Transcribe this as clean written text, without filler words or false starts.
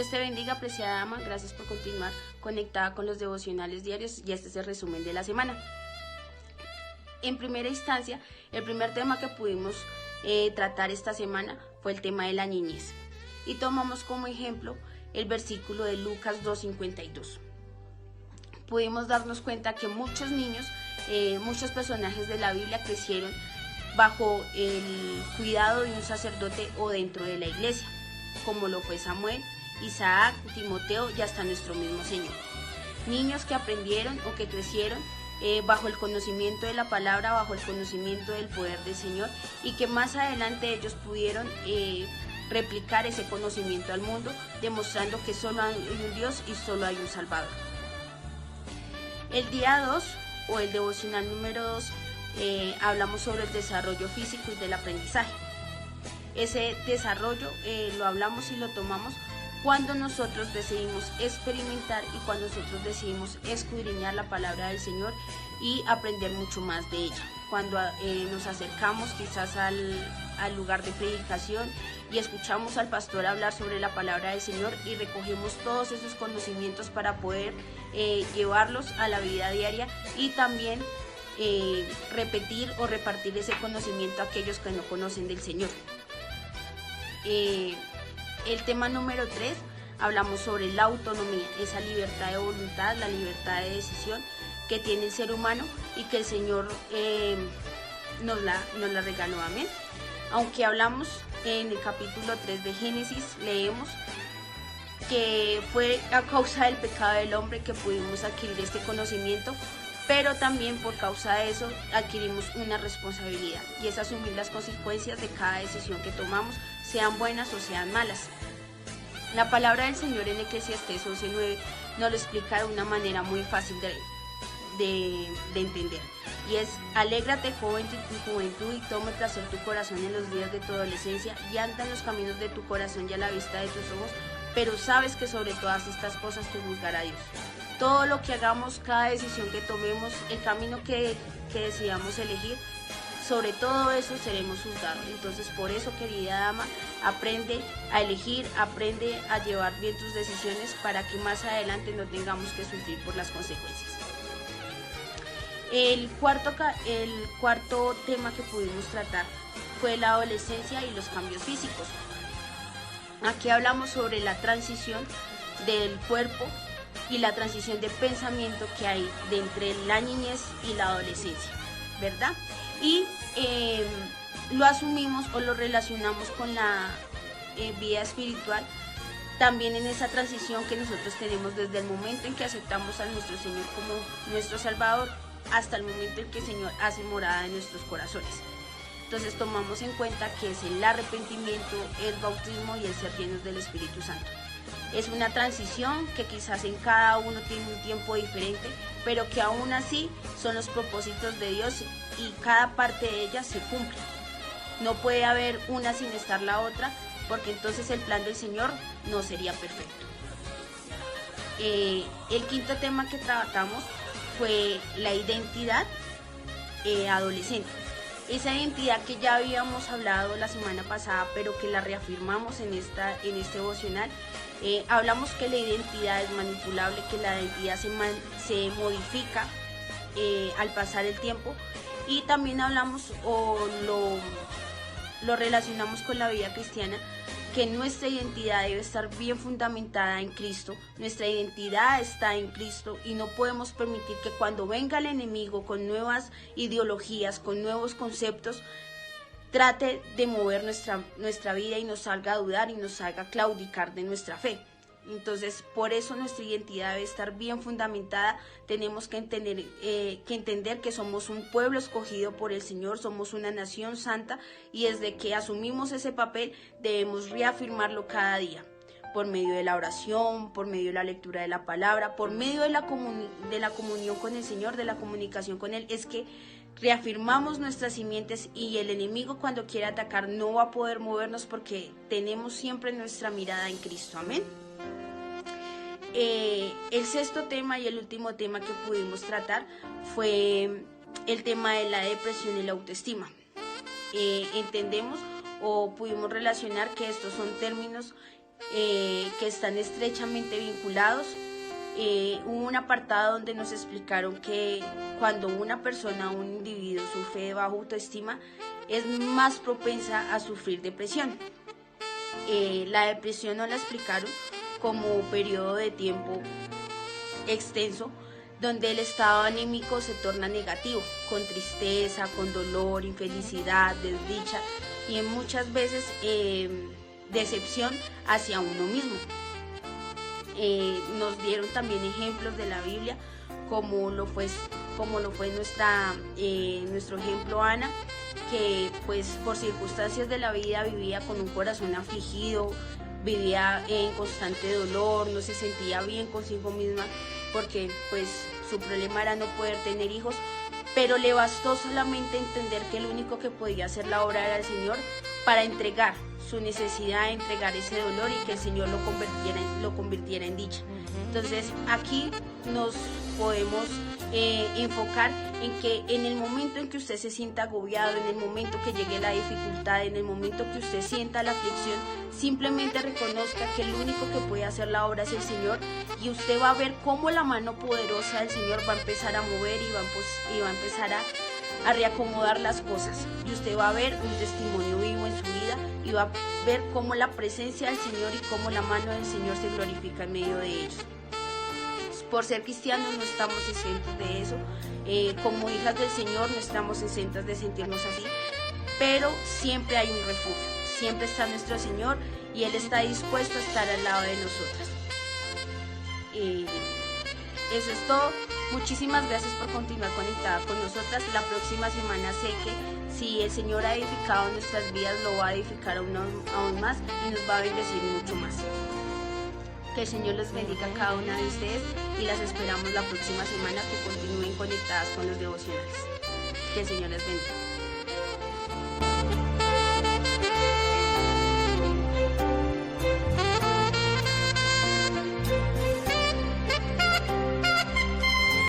Dios te bendiga, apreciada dama. Gracias por continuar conectada con los devocionales diarios y este es el resumen de la semana. En primera instancia, el primer tema que pudimos tratar esta semana fue el tema de la niñez. Y tomamos como ejemplo el versículo de Lucas 2:52. Pudimos darnos cuenta que muchos niños, muchos personajes de la Biblia crecieron bajo el cuidado de un sacerdote o dentro de la iglesia, como lo fue Samuel, Isaac, Timoteo y hasta nuestro mismo Señor. Niños que aprendieron o que crecieron bajo el conocimiento de la palabra, bajo el conocimiento del poder del Señor, y que más adelante ellos pudieron replicar ese conocimiento al mundo, demostrando que solo hay un Dios y solo hay un Salvador. El día 2 o el devocional número 2 hablamos sobre el desarrollo físico y del aprendizaje. Ese desarrollo lo hablamos y lo tomamos cuando nosotros decidimos experimentar y cuando nosotros decidimos escudriñar la palabra del Señor y aprender mucho más de ella. Cuando nos acercamos quizás al lugar de predicación y escuchamos al pastor hablar sobre la palabra del Señor y recogemos todos esos conocimientos para poder llevarlos a la vida diaria y también repetir o repartir ese conocimiento a aquellos que no conocen del Señor. El tema número 3, hablamos sobre la autonomía, esa libertad de voluntad, la libertad de decisión que tiene el ser humano y que el Señor nos la regaló, amén. Aunque hablamos en el capítulo 3 de Génesis, leemos que fue a causa del pecado del hombre que pudimos adquirir este conocimiento, pero también por causa de eso adquirimos una responsabilidad y es asumir las consecuencias de cada decisión que tomamos, sean buenas o sean malas. La palabra del Señor en Eclesiastés 11:9 nos lo explica de una manera muy fácil de entender, y es: alégrate, joven, de tu juventud, y tome placer tu corazón en los días de tu adolescencia, y anda en los caminos de tu corazón y a la vista de tus ojos, pero sabes que sobre todas estas cosas te juzgará Dios. Todo lo que hagamos, cada decisión que tomemos, el camino que decidamos elegir, sobre todo eso seremos juzgados. Entonces, por eso, querida dama, aprende a elegir, aprende a llevar bien tus decisiones para que más adelante no tengamos que sufrir por las consecuencias. El cuarto tema que pudimos tratar fue la adolescencia y los cambios físicos. Aquí hablamos sobre la transición del cuerpo y la transición de pensamiento que hay de entre la niñez y la adolescencia, ¿verdad? Y lo asumimos o lo relacionamos con la vida espiritual, también en esa transición que nosotros tenemos desde el momento en que aceptamos a nuestro Señor como nuestro Salvador hasta el momento en que el Señor hace morada en nuestros corazones. Entonces tomamos en cuenta que es el arrepentimiento, el bautismo y el ser llenos del Espíritu Santo. Es una transición que quizás en cada uno tiene un tiempo diferente, pero que aún así son los propósitos de Dios y cada parte de ella se cumple. No puede haber una sin estar la otra, porque entonces el plan del Señor no sería perfecto. El quinto tema que tratamos fue la identidad adolescente. Esa identidad que ya habíamos hablado la semana pasada, pero que la reafirmamos en este devocional. Hablamos que la identidad es manipulable, que la identidad se modifica al pasar el tiempo, y también hablamos o lo relacionamos con la vida cristiana, que nuestra identidad debe estar bien fundamentada en Cristo. Nuestra identidad está en Cristo y no podemos permitir que cuando venga el enemigo con nuevas ideologías, con nuevos conceptos, trate de mover nuestra vida y nos haga dudar y nos haga claudicar de nuestra fe. Entonces, por eso nuestra identidad debe estar bien fundamentada. Tenemos que entender que somos un pueblo escogido por el Señor, somos una nación santa, y desde que asumimos ese papel debemos reafirmarlo cada día, por medio de la oración, por medio de la lectura de la palabra, por medio de la comunión con el Señor, de la comunicación con Él. Es que reafirmamos nuestras simientes y el enemigo, cuando quiera atacar, no va a poder movernos porque tenemos siempre nuestra mirada en Cristo. Amén. El sexto tema y el último tema que pudimos tratar fue el tema de la depresión y la autoestima. Entendemos o pudimos relacionar que estos son términos que están estrechamente vinculados. Hubo un apartado donde nos explicaron que cuando una persona, un individuo sufre de baja autoestima, es más propensa a sufrir depresión. La depresión nos la explicaron como un periodo de tiempo extenso donde el estado anímico se torna negativo, con tristeza, con dolor, infelicidad, desdicha y en muchas veces decepción hacia uno mismo. Nos dieron también ejemplos de la Biblia, como lo fue nuestro ejemplo Ana, que pues por circunstancias de la vida vivía con un corazón afligido, vivía en constante dolor, no se sentía bien consigo misma porque pues su problema era no poder tener hijos, pero le bastó solamente entender que el único que podía hacer la obra era el Señor para entregar su necesidad de entregar ese dolor y que el Señor lo convirtiera en dicha. Entonces aquí nos podemos enfocar en que en el momento en que usted se sienta agobiado, en el momento que llegue la dificultad, en el momento que usted sienta la aflicción, simplemente reconozca que el único que puede hacer la obra es el Señor, y usted va a ver cómo la mano poderosa del Señor va a empezar a mover y va a empezar a reacomodar las cosas, y usted va a ver un testimonio vivo en su vida y va a ver cómo la presencia del Señor y cómo la mano del Señor se glorifica en medio de ellos. Por ser cristianos no estamos exentos de eso, como hijas del Señor no estamos exentas de sentirnos así, pero siempre hay un refugio, siempre está nuestro Señor y Él está dispuesto a estar al lado de nosotras. Eso es todo. Muchísimas gracias por continuar conectada con nosotras. La próxima semana sé que si el Señor ha edificado nuestras vidas, lo va a edificar aún más y nos va a bendecir mucho más. Que el Señor les bendiga a cada una de ustedes y las esperamos la próxima semana que continúen conectadas con los devocionales. Que el Señor les bendiga.